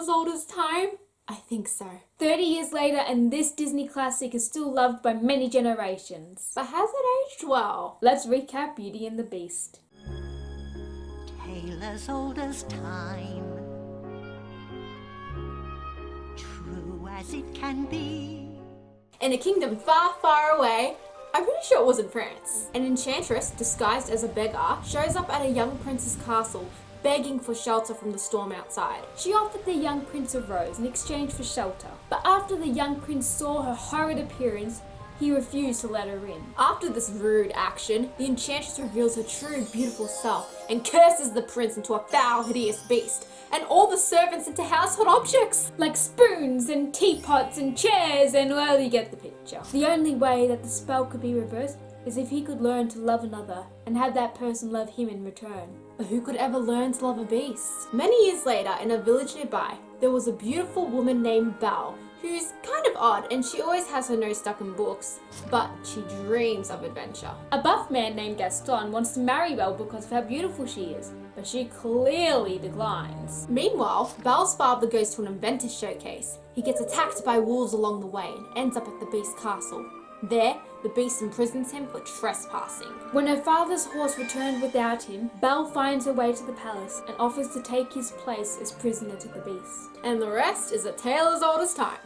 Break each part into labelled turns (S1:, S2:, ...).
S1: as old as time? I think so.
S2: 30 years later, and this Disney classic is still loved by many generations.
S1: But has it aged well?
S2: Let's recap Beauty and the Beast.
S3: Tale as old as time, true as it can be.
S1: In a kingdom far, far away, I'm pretty sure it was in France, an enchantress disguised as a beggar shows up at a young prince's castle, begging for shelter from the storm outside.
S2: She offered the young prince a rose in exchange for shelter, but after the young prince saw her horrid appearance, he refused to let her in.
S1: After this rude action, the enchantress reveals her true beautiful self and curses the prince into a foul, hideous beast, and all the servants into household objects.
S2: Like spoons and teapots and chairs and, well, you get the picture. The only way that the spell could be reversed is if he could learn to love another and have that person love him in return.
S1: But who could ever learn to love a beast? Many years later, in a village nearby, there was a beautiful woman named Belle, who's kind of odd and she always has her nose stuck in books, but she dreams of adventure.
S2: A buff man named Gaston wants to marry Belle because of how beautiful she is, but she clearly declines.
S1: Meanwhile, Belle's father goes to an inventor showcase. He gets attacked by wolves along the way and ends up at the beast's castle. There, the beast imprisons him for trespassing.
S2: When her father's horse returned without him, Belle finds her way to the palace and offers to take his place as prisoner to the beast.
S1: And the rest is a tale as old as time.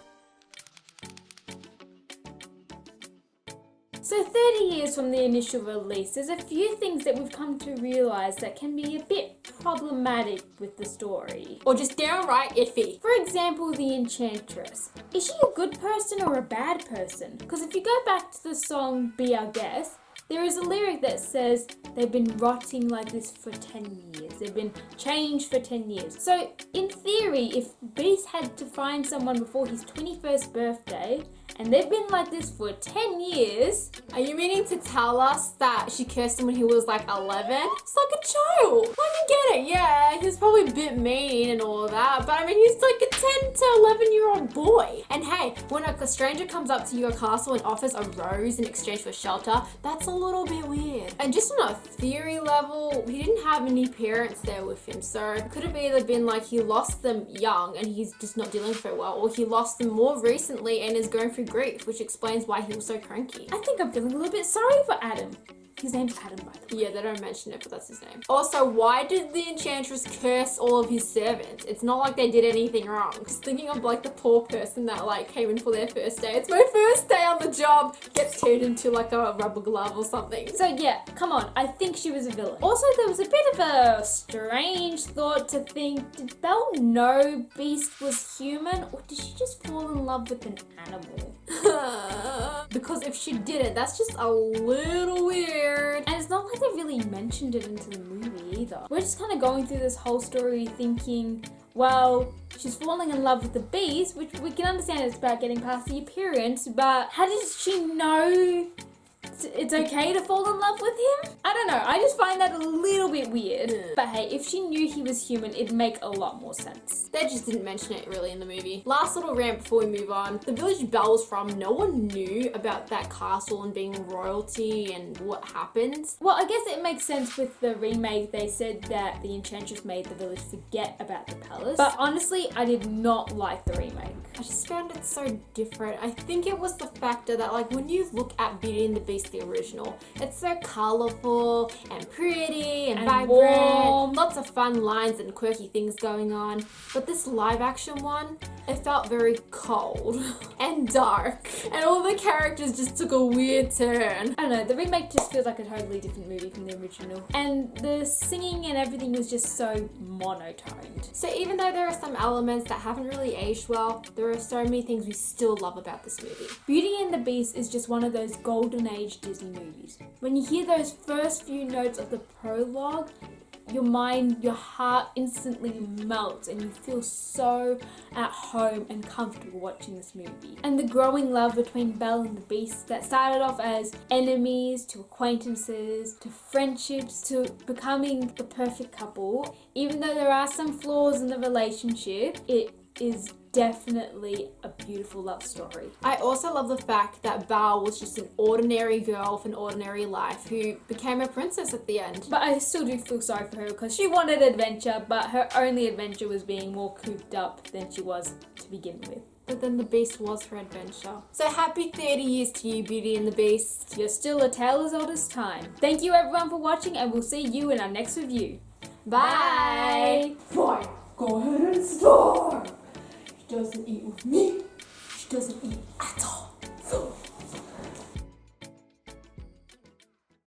S2: So 30 years from the initial release, there's a few things that we've come to realise that can be a bit problematic with the story.
S1: Or just downright iffy.
S2: For example, the Enchantress. Is she a good person or a bad person? Because if you go back to the song Be Our Guest, there is a lyric that says they've been rotting like this for 10 years. They've been changed for 10 years. So in theory, if Beast had to find someone before his 21st birthday, and they've been like this for 10 years...
S1: Are you meaning to tell us that she cursed him when he was like 11? It's like a child. I can get it, yeah, he was probably a bit mean and all of that, but I mean, he's like a 10 to 11-year-old boy. And hey, when a stranger comes up to your castle and offers a rose in exchange for shelter, that's a little bit weird. And just on a theory level, he didn't have any parents there with him, so it could have either been like he lost them young and he's just not dealing very well, or he lost them more recently and is going through grief, which explains why he was so cranky.
S2: I think I'm feeling a little bit sorry for Adam. His name's Adam, by the way.
S1: Yeah, they don't mention it, but that's his name. Also, why did the Enchantress curse all of his servants? It's not like they did anything wrong. Just thinking of like the poor person that like came in for their first day. It's my first day on the job. Gets turned into like a rubber glove or something.
S2: So yeah, come on, I think she was a villain. Also, there was a bit of a strange thought to think, did Belle know Beast was human, or did she just fall in love with an animal?
S1: Because if she didn't, that's just a little weird.
S2: And it's not like they really mentioned it into the movie either. We're just kind of going through this whole story thinking, well, she's falling in love with the beast, which we can understand it's about getting past the appearance, but how does she know it's okay to fall in love with him? I don't know, I just find that a little bit weird. But hey, if she knew he was human, it'd make a lot more sense.
S1: They just didn't mention it really in the movie. Last little rant before we move on. The village Belle was from, no one knew about that castle and being royalty and what happened.
S2: Well, I guess it makes sense with the remake. They said that the Enchantress made the village forget about the palace. But honestly, I did not like the remake.
S1: I just found it so different. I think it was the factor that like when you look at Beauty and the Beast, the original, it's so colourful and pretty and vibrant.
S2: Warm.
S1: Lots of fun lines and quirky things going on. But this live action one, it felt very cold and dark. And all the characters just took a weird turn.
S2: I don't know, the remake just feels like a totally different movie from the original. And the singing and everything was just so monotoned.
S1: So even though there are some elements that haven't really aged well, there are so many things we still love about this movie.
S2: Beauty and the Beast is just one of those golden age Disney movies. When you hear those first few notes of the prologue, your mind, your heart instantly melts and you feel so at home and comfortable watching this movie. And the growing love between Belle and the Beast that started off as enemies to acquaintances to friendships to becoming the perfect couple. Even though there are some flaws in the relationship, it is definitely a beautiful love story.
S1: I also love the fact that Belle was just an ordinary girl with an ordinary life who became a princess at the end.
S2: But I still do feel sorry for her because she wanted adventure, but her only adventure was being more cooped up than she was to begin with.
S1: But then the Beast was her adventure. So happy 30 years to you, Beauty and the Beast.
S2: You're still a tale as old as time. Thank you everyone for watching, and we'll see you in our next review.
S1: Bye!
S4: Fine, go ahead and starve. She doesn't eat with me. She doesn't eat at all.